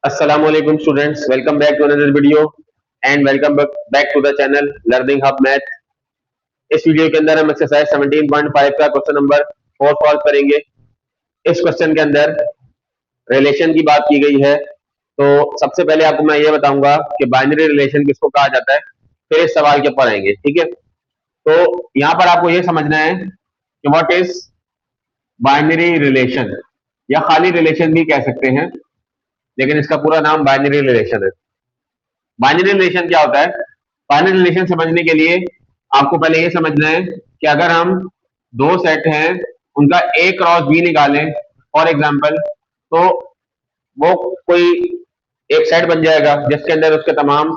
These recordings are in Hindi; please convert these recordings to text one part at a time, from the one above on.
Assalamualaikum students, welcome back to another video and welcome back to the channel Learning Hub Math। इस वीडियो के अंदर हम एक्सरसाइज 17.5 का क्वेश्चन नंबर 4 सॉल्व करेंगे। इस क्वेश्चन के अंदर रिलेशन की बात की गई है। तो सबसे पहले आपको मैं ये बताऊंगा कि बाइनरी रिलेशन किसको कहा जाता है, फिर इस सवाल के ऊपर आएंगे। ठीक है, तो यहाँ पर आपको ये समझना है कि व्हाट इज बाइनरी रिलेशन, या खाली रिलेशन भी कह सकते हैं, लेकिन इसका पूरा नाम बाइनरी रिलेशन है। बाइनरी रिलेशन क्या होता है? बाइनरी रिलेशन समझने के लिए आपको पहले ये समझना है कि अगर हम दो सेट हैं, उनका ए क्रॉस बी निकालें फॉर एग्जांपल, तो वो कोई एक सेट बन जाएगा जिसके अंदर उसके तमाम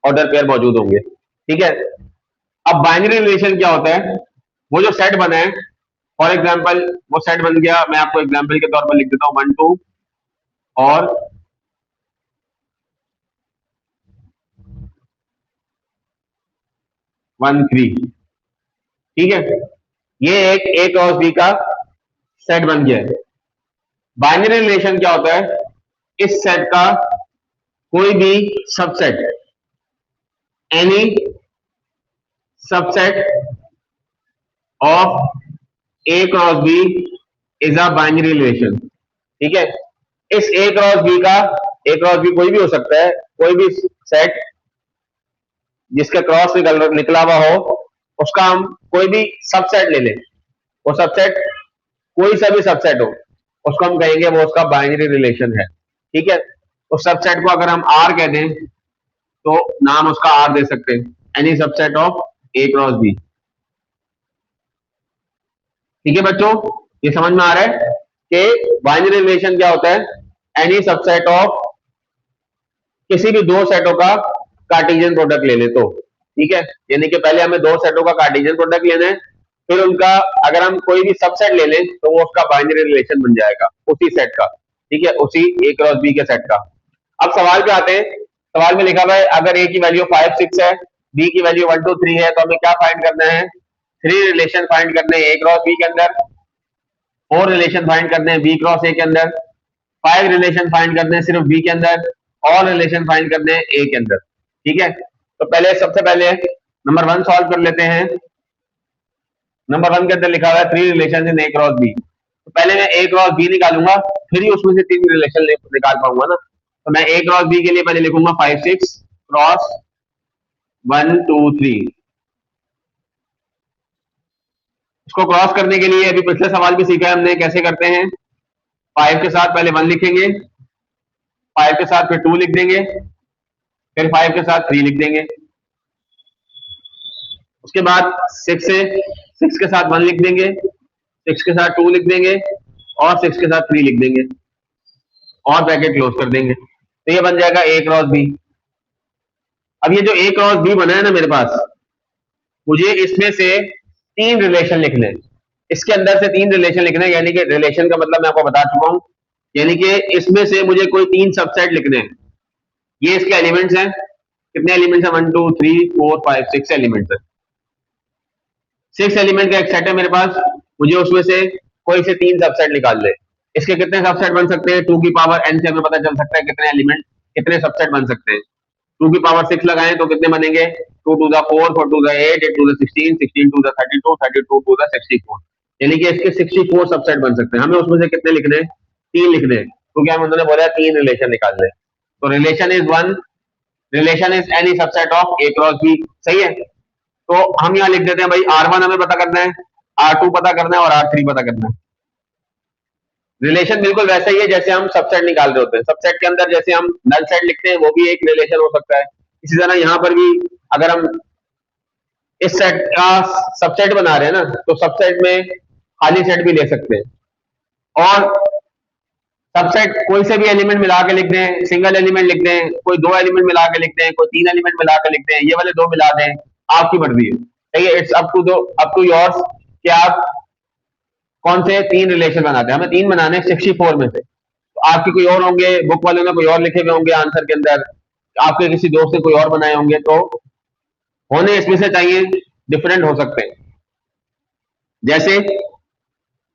ऑर्डर पेयर मौजूद होंगे। ठीक है, अब बाइनरी रिलेशन क्या होता है? वो जो सेट बना है, फॉर एग्जांपल वो सेट बन गया, मैं आपको एग्जांपल के तौर पर लिख देता हूं 1 2 और 1 3। ठीक है, ये एक ए क्रॉस बी का सेट बन गया है। बाइनरी रिलेशन क्या होता है? इस सेट का कोई भी subset, any subset of A cross B is a binary relation. ठीक है, इस ए क्रॉस बी का, ए क्रॉस बी कोई भी हो सकता है, कोई भी सेट जिसका क्रॉस निकला हुआ हो, उसका हम कोई भी सबसेट ले लें, वो सबसेट कोई सा भी सबसेट हो, उसको हम कहेंगे वो उसका बाइनरी रिलेशन है। ठीक है, उस सबसेट को अगर हम आर कह दें तो नाम उसका आर दे सकते हैं, any subset of A cross B. ठीक है बच्चों, ये समझ में आ रहा है कि बाइनरी रिलेशन क्या होता है? एनी सबसेट ऑफ किसी भी दो सेटों का कार्टेशियन प्रोडक्ट ले ले तो। ठीक है, यानी कि पहले हमें दो सेटों का कार्टेशियन प्रोडक्ट लेना है, फिर उनका अगर हम कोई भी सबसेट ले लें तो वो उसका बाइनरी रिलेशन बन जाएगा उसी सेट का। ठीक है, उसी ए क्रॉस बी के सेट का। अब सवाल पे आते हैं। सवाल में लिखा हुआ है अगर ए की वैल्यू 5 6 है, बी की वैल्यू 1 2 3 है, तो हमें क्या फाइंड करना है? 3 रिलेशन फाइंड करने हैं ए क्रॉस बी के अंदर, 4 रिलेशन फाइंड करने हैं बी क्रॉस ए के अंदर, 5 रिलेशन फाइंड करने हैं सिर्फ बी के अंदर, और रिलेशन फाइंड करने हैं ए के अंदर। ठीक है, तो पहले सबसे पहले नंबर 1 सॉल्व कर लेते हैं। नंबर 1 के अंदर लिखा हुआ है 3 relation in A cross B. तो पहले मैं ए क्रॉस बी निकालूंगा, फिर ही उसमें से 3 रिलेशन निकाल पाऊंगा ना। तो मैं ए क्रॉस बी के लिए पहले लिखूंगा 5 6 क्रॉस 1 2 3। इसको क्रॉस करने के लिए अभी पिछले सवाल भी सीखा है हमने, कैसे करते हैं। 5 के साथ पहले 1 लिखेंगे, 5 के साथ फिर 2 लिख देंगे, फिर 5 के साथ 3 लिख देंगे। उसके बाद 6 के साथ 1 लिख देंगे, 6 के साथ 2 लिख देंगे, और 6 के साथ 3 लिख देंगे, और ब्रैकेट क्लोज कर देंगे। तो ये बन जाएगा ए क्रॉस बी। अब ये जो ए क्रॉस बी बना है ना मेरे पास, मुझे इसमें से 3 रिलेशन लिखने हैं। इसके अंदर से 3 रिलेशन लिखने हैं, यानी कि रिलेशन का मतलब मैं आपको बता चुका हूं, यानी कि इसमें से मुझे कोई 3 सबसेट लिखने हैं। ये इसके एलिमेंट्स हैं। कितने एलिमेंट्स हैं? 1 2 3 4 5 6 एलिमेंट्स है। 6 एलिमेंट का एक सेट है मेरे पास, मुझे उसमें से कोई से 3 सबसेट निकाल ले। इसके कितने सबसेट बन सकते हैं? 2 की पावर n से हमें पता चल सकता है कितने एलिमेंट, कितने सबसेट बन सकते हैं। 2 की पावर 6 लगाएं तो कितने बनेंगे? 2 to the 4 4 to the 8 8 to the 16 16 to the 32 32 to the 64, यानी कि इसके 64 सबसेट बन सकते हैं। हमें उसमें से कितने लिखने हैं? 3 लिखने हैं, क्योंकि हम उन्होंने बोला 3 रिलेशन निकाल लें। तो relation is 1, relation is any subset of A cross B. सही है, तो हम यहां लिख देते हैं भाई R1 हमें पता करना है, R2 पता करना है, और R3 पता करना है। रिलेशन बिल्कुल वैसा ही है जैसे हम सबसेट निकाल रहे होते हैं। सबसेट के अंदर जैसे हम नल सेट लिखते हैं, वो भी एक रिलेशन हो सकता है। इसी तरह यहां पर भी अगर हम इस सेट का सबसेट बना रहे हैं ना, तो सबसेट में खाली सेट भी ले सकते हैं, और सबसेट कोई से भी एलिमेंट मिला के लिख दें, सिंगल एलिमेंट लिख दें, कोई 2 एलिमेंट मिला के लिख दें, कोई 3 एलिमेंट मिला के लिख दें, ये वाले 2 मिला दें, आपकी मर्जी है। सही है, इट्स अप टू योर्स कि आप कौन से 3 रिलेशन बनाते हैं। हमें 3 बनाने 64 में से, तो आपके कोई और होंगे, बुक वाले ने कोई और लिखे हुए होंगे आंसर के अंदर, आपके किसी दोस्त ने कोई और बनाए होंगे, तो होने इसमें से चाहिए डिफरेंट हो सकते हैं। जैसे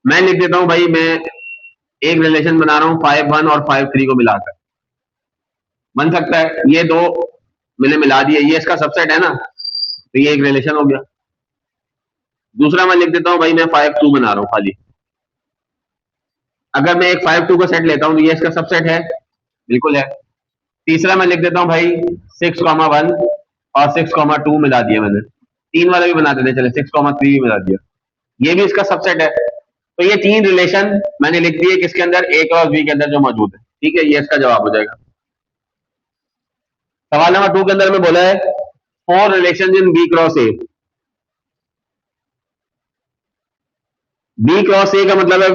मैं लिख देता हूं भाई, मैं एक रिलेशन बना रहा हूं 5 1 और 5 3 को मिलाकर। बन सकता है, ये दो मैंने मिला दिए, ये इसका सबसेट है ना, तो ये एक रिलेशन हो गया। दूसरा मैं लिख देता हूं भाई, मैं 5 2 बना रहा हूं खाली। अगर मैं एक 5 2 का सेट लेता हूं तो ये इसका सबसेट है, बिल्कुल है। तीसरा मैं लिख देता हूं भाई 6 1 और 6 2 मिला दिया मैंने, तीन वाला भी बना देते, चले 6 3 भी मिला दिया, ये भी इसका सबसेट है। तो ये तीन रिलेशन मैंने लिख दिए किसके अंदर, ए क्रॉस बी के अंदर जो मौजूद है। ठीक है, ये इसका जवाब हो जाएगा। सवाल नंबर 2 के अंदर में बोला है 4 relation in B cross A. B cross A का मतलब है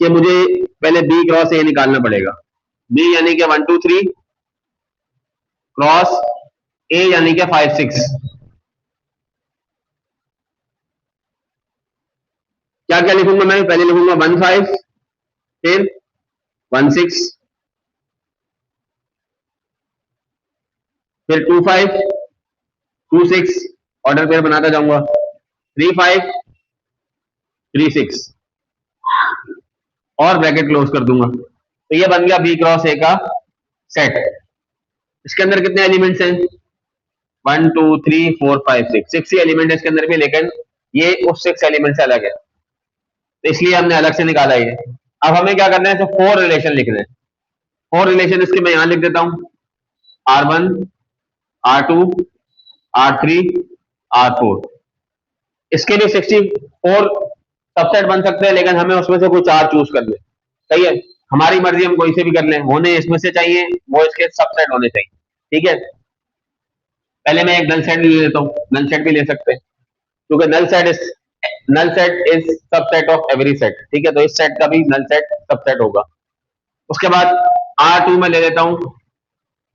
कि मुझे पहले बी क्रॉस ए निकालना पड़ेगा। बी यानी कि 1 2 3 क्रॉस ए यानी कि 5 6। क्या क्या लिखूंगा मैं, पहले लिखूंगा 1 5, फिर 1 6, फिर 2 5 2 6, ऑर्डर पेयर बनाता जाऊंगा, 3 5 3 6 और ब्रैकेट क्लोज कर दूंगा। तो ये बन गया बी क्रॉस ए का सेट। इसके अंदर कितने एलिमेंट्स हैं, 1 2 3 4 5 6, 6 ही एलिमेंट है इसके अंदर भी, लेकिन ये उस 6 एलिमेंट से अलग है, तो इसलिए हमने अलग से निकाला ये। अब हमें क्या करना है, तो 4 रिलेशन लिखने हैं। 4 रिलेशन इसके मैं यहां लिख देता हूं, R1 R2 R3 R4। इसके लिए 64 सबसेट बन सकते हैं, लेकिन हमें उसमें से कोई 4 चूज कर ले, सही है, हमारी मर्जी, हम कोई से भी कर लें, होने इसमें से चाहिए, वो इसके सबसेट होने चाहिए। ठीक है, पहले मैं एक नल सेट ले लेता हूँ, नल सेट भी ले सकते हैं, क्योंकि null set is subset of every set. ठीक है, तो इस सेट का भी नल सेट सबसेट होगा। उसके बाद R2 में ले लेता हूं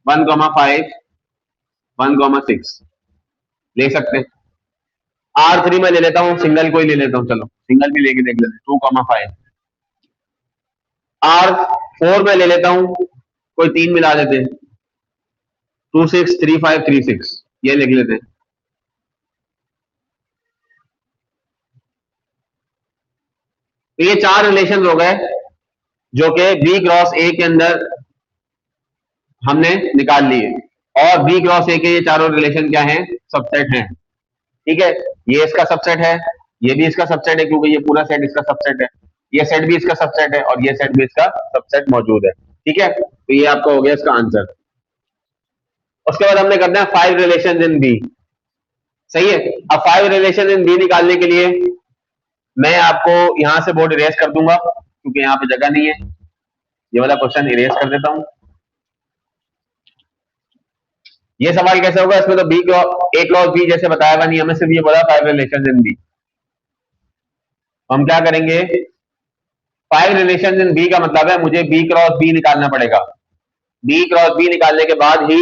1 5 1 6, ले सकते हैं। R3 में ले लेता हूं, सिंगल कोई ले लेता हूं, चलो सिंगल भी लेके देख लेते हैं, 2 5। R4 में ले लेता हूं, कोई तीन मिला देते हैं, 2 6 3 5 3 6, ये लिख लेते हैं। तो ये 4 रिलेशन हो गए जो कि बी क्रॉस ए के अंदर हमने निकाल लिए, और बी क्रॉस ए के ये चारों रिलेशन क्या हैं, सबसेट हैं। ठीक है, ये इसका सबसेट है, ये भी इसका सबसेट है, क्योंकि ये पूरा सेट इसका सबसेट है, ये सेट भी इसका सबसेट है, और ये सेट भी इसका सबसेट मौजूद है। ठीक है, तो ये आपका हो गया इसका आंसर। उसके बाद हमने करना है 5 रिलेशन इन बी। सही है, अब 5 रिलेशन इन बी निकालने के लिए मैं आपको यहां से बोर्ड इरेज कर दूंगा, क्योंकि यहाँ पे जगह नहीं है। ये वाला क्वेश्चन इरेज कर देता हूं। ये सवाल कैसे होगा, इसमें तो बी ए क्रॉस बी जैसे बताया हुआ नहीं, हमें सिर्फ ये बोला 5 रिलेशन इन बी। हम क्या करेंगे, 5 रिलेशन इन बी का मतलब है मुझे बी क्रॉस बी निकालना पड़ेगा। बी क्रॉस बी निकालने के बाद ही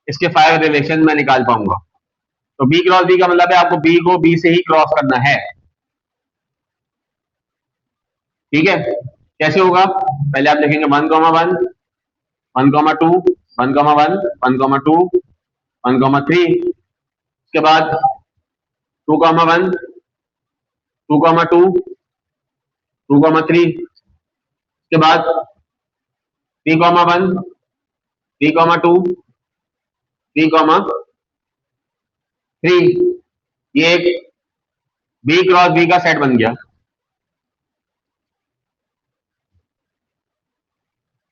इसके 5 रिलेशन मैं निकाल पाऊंगा। तो बी क्रॉस बी का मतलब है आपको बी को बी से ही क्रॉस करना है। ठीक है, कैसे होगा, पहले आप लिखेंगे 1 1 1 2 1 1 1 2 1 3, उसके बाद 2 1 2 2 2 3, उसके बाद 3 1 3 2 3 3, ये एक बी क्रॉस बी का सेट बन गया।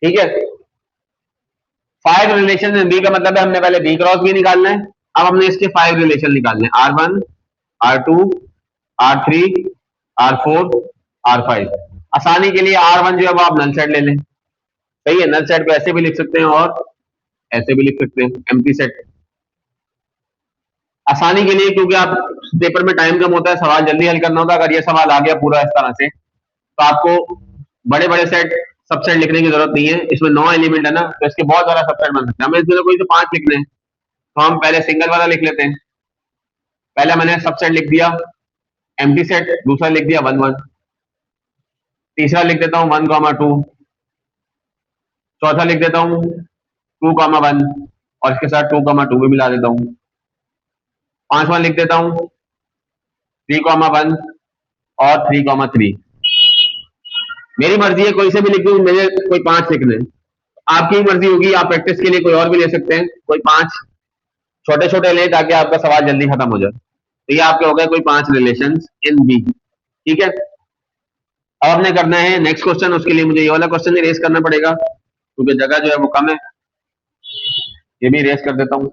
ठीक है, 5 रिलेशन इन बी का मतलब है हमने पहले बी क्रॉस बी निकालना है, अब हमने इसके 5 रिलेशन निकालने हैं, R1 R2 R3 R4 R5। आसानी के लिए R1 जो है वो आप नल सेट ले लें। सही है, नल सेट को ऐसे भी लिख सकते हैं और ऐसे भी लिख सकते हैं, एम्प्टी सेट। आसानी के लिए, क्योंकि आप पेपर में टाइम कम होता है, सवाल जल्दी हल करना होता है, अगर ये सवाल आ गया पूरा इस तरह से, तो आपको बड़े बड़े सेट सबसेट लिखने की जरूरत नहीं है। इसमें 9 एलिमेंट है ना, तो इसके बहुत सारा सबसेट बन सकते हैं। हमें इसमें कोई तो 5 लिखने हैं, तो हम पहले सिंगल वाला लिख लेते हैं। पहला मैंने सबसेट लिख दिया एम्प्टी सेट, दूसरा लिख दिया 1 1, तीसरा लिख देता हूँ 1 2, चौथा लिख देता हूँ 2 1, और इसके साथ 2 2 भी मिला देता हूँ। पांचवा लिख देता हूँ 3 1 और 3 3। मेरी मर्जी है कोई से भी लिख दूं, मुझे कोई 5 लिखने हैं। आपकी मर्जी होगी, आप प्रैक्टिस के लिए कोई और भी ले सकते हैं, कोई 5 छोटे छोटे ले ताकि आपका सवाल जल्दी खत्म हो जाए। तो ये आपके हो गए कोई 5 रिलेशन इन बी। ठीक है, अब हमने करना है नेक्स्ट क्वेश्चन। उसके लिए मुझे ये वाला क्वेश्चन ही रेस करना पड़ेगा क्योंकि जगह जो है वो कम है। ये भी रेस कर देता हूं।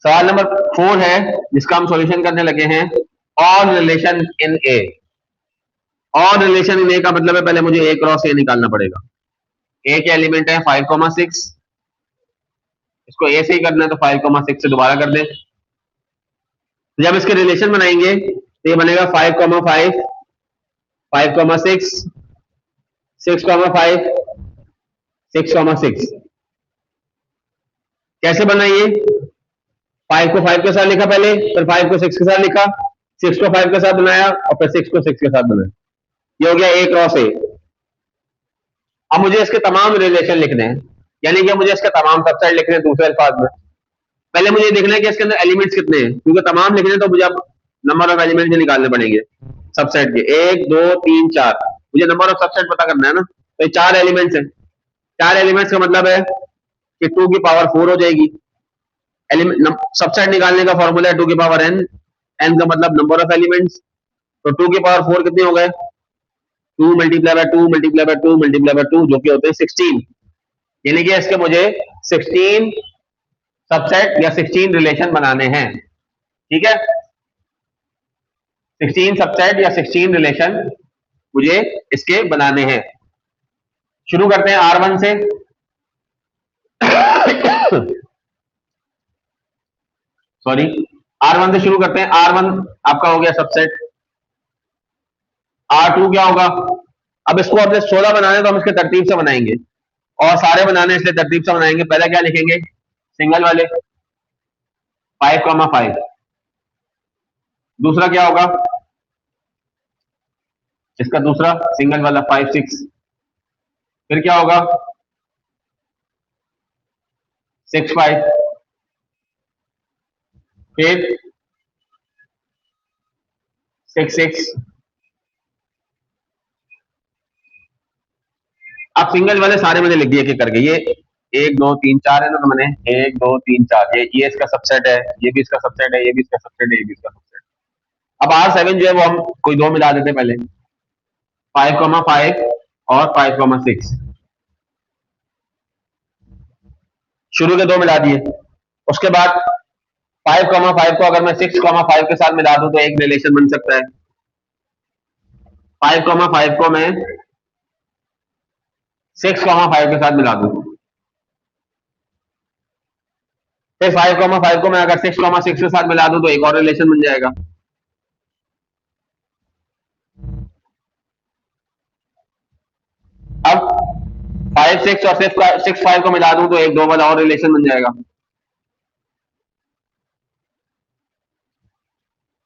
सवाल नंबर 4 है जिसका हम सॉल्यूशन करने लगे हैं। All relation in A. All relation in A का मतलब है पहले मुझे ए क्रॉस ए निकालना पड़ेगा। ए के एलिमेंट है 5,6। इसको ए से ही करना है तो 5,6 से दोबारा कर दें। तो जब इसके रिलेशन बनाएंगे तो ये बनेगा 5,5, 5,6, 6,5, 6,6। कैसे बनाइए? 5 को 5 के साथ लिखा पहले, फिर 5 को 6 के साथ लिखा, 6 को 5 के साथ बनाया और फिर 6 को 6 के साथ बनाया। ये हो गया ए क्रॉस ए। अब मुझे इसके तमाम रिलेशन लिखने हैं, यानी कि मुझे इसके तमाम सबसेट लिखने हैं दूसरे अल्फाज में। पहले मुझे देखना है कि इसके अंदर एलिमेंट्स कितने हैं, क्योंकि तमाम लिखने तो मुझे अब नंबर ऑफ एलिमेंट्स निकालने पड़ेंगे सबसेट के। 1 2 3 4, मुझे नंबर ऑफ सबसेट पता करना है ना। तो 4 एलिमेंट्स हैं। 4 एलिमेंट्स का मतलब है कि 2 की पावर 4 हो जाएगी। सबसेट निकालने का फॉर्मूला है 2 की पावर n। n का मतलब नंबर ऑफ एलिमेंट्स। तो 2 की पावर 4 कितने हो गए? 2 multiply by 2 multiply by 2 multiply by 2, जो कि होते हैं 16। यानी कि इसके मुझे 16 सबसेट या 16 रिलेशन बनाने हैं। ठीक है, 16 सबसेट या 16 रिलेशन मुझे इसके बनाने हैं। शुरू करते हैं R1 से। सॉरी, R1 से शुरू करते हैं। R1 आपका हो गया सबसेट। R2 क्या होगा? अब इसको अपने 16 बनाने तो हम इसके तरतीब से बनाएंगे और सारे बनाने इसलिए तरतीब से बनाएंगे। पहले क्या लिखेंगे? सिंगल वाले 5,5। दूसरा क्या होगा? इसका दूसरा सिंगल वाला 5 6। फिर क्या होगा? 6 5। फिर 6 6। अब सिंगल वाले सारे मैंने लिख दिए कि करके। ये 1 2 3 4 है ना, तो मैंने 1 2 3 4, ये इसका सबसेट है, ये भी इसका सबसेट है, ये भी इसका सबसेट है, ये भी इसका सबसेट है। अब R7 जो है वो हम कोई दो मिला देते हैं पहले, 5,5 और 5,6। शुरू के दो मिला दिए। उसके बाद 5,5 को अगर मैं 6,5 के साथ मिला दूं तो एक रिलेशन बन सकता है। 5,5 को मैं 6,5 के साथ मिला दूं, फिर 5,5 को मैं अगर 6,6 के साथ मिला दूं तो एक और रिलेशन बन जाएगा। अब 5 6 और 6 5 को मिला दूं तो एक दो वाला और रिलेशन बन जाएगा।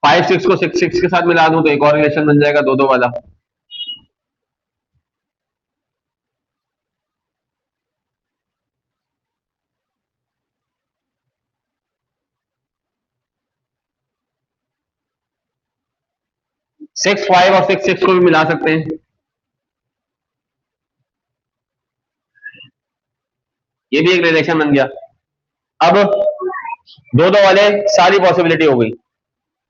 5 6 को 6 6 के साथ मिला दूं तो एक और रिलेशन बन जाएगा, दो दो वाला। सिक्स फाइव और 6 6 को भी मिला सकते हैं। ये भी एक रिलेशन बन गया। अब दो दो वाले सारी पॉसिबिलिटी हो गई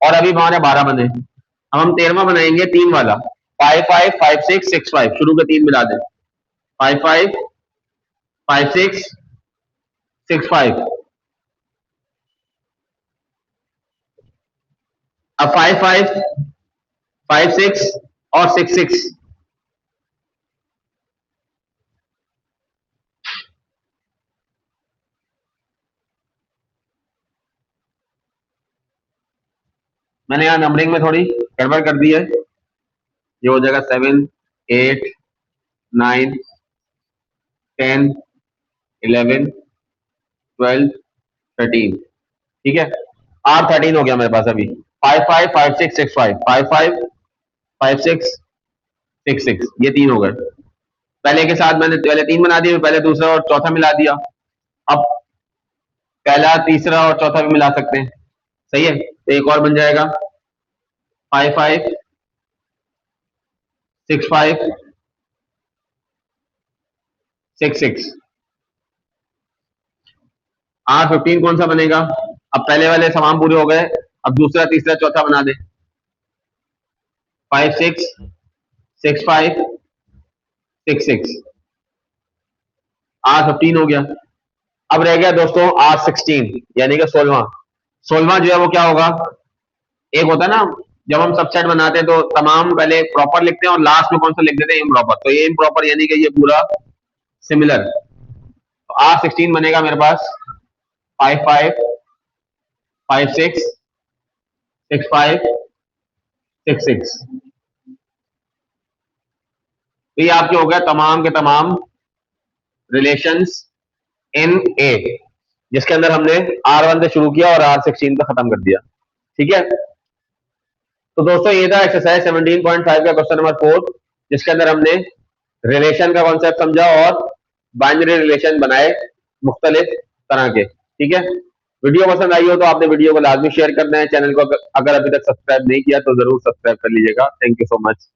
और अभी हमारे 12 बने। अब हम 13वां बनाएंगे, 3 वाला। 5 5 5 6 6 5, शुरू के 3 मिला दें। 5 5 5 6 6 5। अब 5 5 5 6 और 6 6। मैंने यहाँ नंबरिंग में थोड़ी गड़बड़ कर दी है। ये हो जाएगा 7 8 9 10 11 12 13। ठीक है, R13 हो गया मेरे पास अभी। 5 5 5 6 6 5, 5 5 5 6 6 6, ये 3 हो गए। पहले के साथ मैंने पहले 3 बना दिए, पहले दूसरा और चौथा मिला दिया। अब पहला तीसरा और चौथा भी मिला सकते हैं। सही है, तो एक और बन जाएगा 5 5 6 5 6 6। R15 कौन सा बनेगा? अब पहले वाले समान पूरे हो गए, अब दूसरा तीसरा चौथा बना दे। 5 6 6 5 6 6। R15 हो गया। अब रह गया दोस्तों R16 यानी कि 16वां जो है वो क्या होगा? एक होता है ना, जब हम सबसेट बनाते हैं तो तमाम पहले प्रॉपर लिखते हैं और लास्ट में कौन सा लिख देते हैं? इम्प्रॉपर। तो ये इम्प्रॉपर यानी कि ये पूरा सिमिलर। तो R16 बनेगा मेरे पास 5 5 5 6 6 5 6 6। तो ये आपके हो गया तमाम के तमाम रिलेशंस इन ए, जिसके अंदर हमने R1 से शुरू किया और R16 पे खत्म कर दिया। ठीक है, तो दोस्तों ये था एक्सरसाइज 17.5 का क्वेश्चन नंबर 4, जिसके अंदर हमने रिलेशन का कॉन्सेप्ट समझा और बाइनरी रिलेशन बनाए मुख्तलिफ तरह के। ठीक है, वीडियो पसंद आई हो तो आपने वीडियो को लाजमी शेयर करना है। चैनल को अगर अभी तक सब्सक्राइब नहीं किया तो जरूर सब्सक्राइब कर लीजिएगा। Thank you so much.